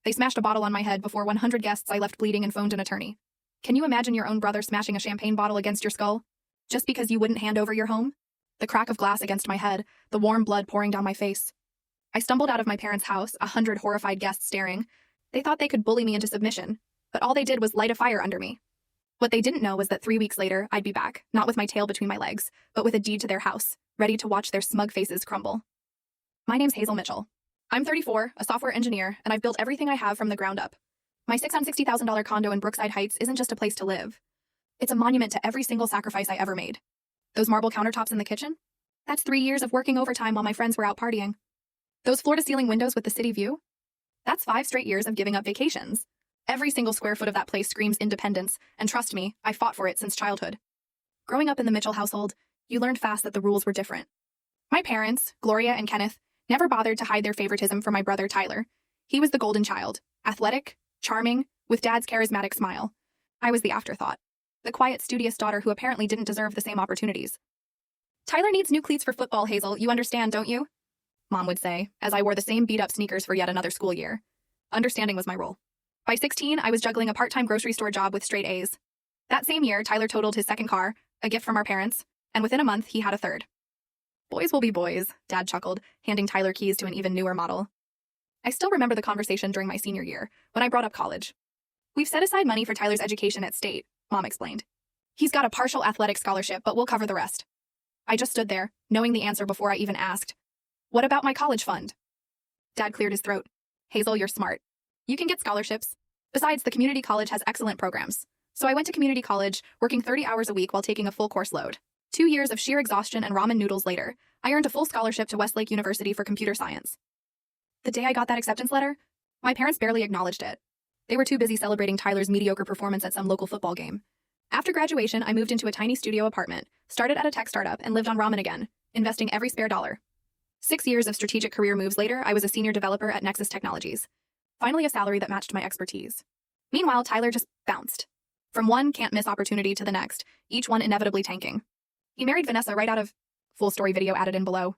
They smashed a bottle on my head before 100 guests. I left bleeding and phoned an attorney. Can you imagine your own brother smashing a champagne bottle against your skull? Just because you wouldn't hand over your home? The crack of glass against my head, the warm blood pouring down my face. I stumbled out of my parents' house, 100 horrified guests staring. They thought they could bully me into submission, but all they did was light a fire under me. What they didn't know was that 3 weeks later, I'd be back, not with my tail between my legs, but with a deed to their house, ready to watch their smug faces crumble. My name's Hazel Mitchell. I'm 34, a software engineer, and I've built everything I have from the ground up. My $660,000 condo in Brookside Heights isn't just a place to live. It's a monument to every single sacrifice I ever made. Those marble countertops in the kitchen? That's 3 years of working overtime while my friends were out partying. Those floor-to-ceiling windows with the city view? That's 5 straight years of giving up vacations. Every single square foot of that place screams independence, and trust me, I fought for it since childhood. Growing up in the Mitchell household, you learned fast that the rules were different. My parents, Gloria and Kenneth, never bothered to hide their favoritism for my brother Tyler. He was the golden child, athletic, charming, with Dad's charismatic smile. I was the afterthought, the quiet, studious daughter who apparently didn't deserve the same opportunities. Tyler needs new cleats for football, Hazel, you understand, don't you? Mom would say, as I wore the same beat-up sneakers for yet another school year. Understanding was my role. By 16, I was juggling a part-time grocery store job with straight A's. That same year, Tyler totaled his second car, a gift from our parents, and within a month, he had a third. Boys will be boys, Dad chuckled, handing Tyler keys to an even newer model. I still remember the conversation during my senior year, when I brought up college. We've set aside money for Tyler's education at State, Mom explained. He's got a partial athletic scholarship, but we'll cover the rest. I just stood there, knowing the answer before I even asked. What about my college fund? Dad cleared his throat. Hazel, you're smart. You can get scholarships. Besides, the community college has excellent programs. So I went to community college, working 30 hours a week while taking a full course load. 2 years of sheer exhaustion and ramen noodles later, I earned a full scholarship to Westlake University for computer science. The day I got that acceptance letter, my parents barely acknowledged it. They were too busy celebrating Tyler's mediocre performance at some local football game. After graduation, I moved into a tiny studio apartment, started at a tech startup, and lived on ramen again, investing every spare dollar. 6 years of strategic career moves later, I was a senior developer at Nexus Technologies. Finally, a salary that matched my expertise. Meanwhile, Tyler just bounced. From one can't-miss opportunity to the next, each one inevitably tanking. He married Vanessa right out of... Full story video added in below.